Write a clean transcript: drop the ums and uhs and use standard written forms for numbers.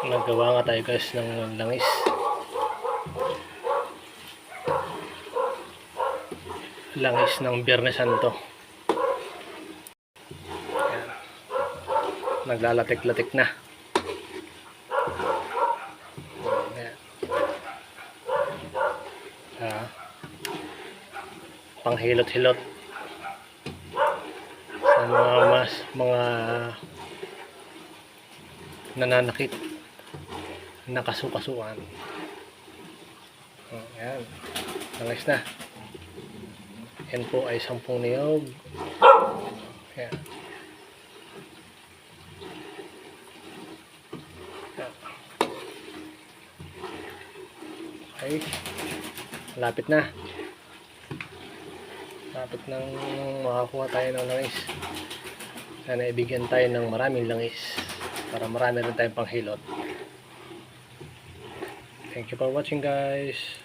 Nagawa nga tayo guys ng langis. Langis ng Biyernes Santo. Ayan. Naglalatik-latik na. Ayan. Panghilot-hilot sa mga nananakit, nakasukasuan. Ayan, langis na. Yan po ay 10 niyog. Ayan. Okay, lapit na. Lapit nang makakuha tayo ng langis. Sana ibigyan tayo ng maraming langis para marami rin tayong panghilot. Thank you for watching guys.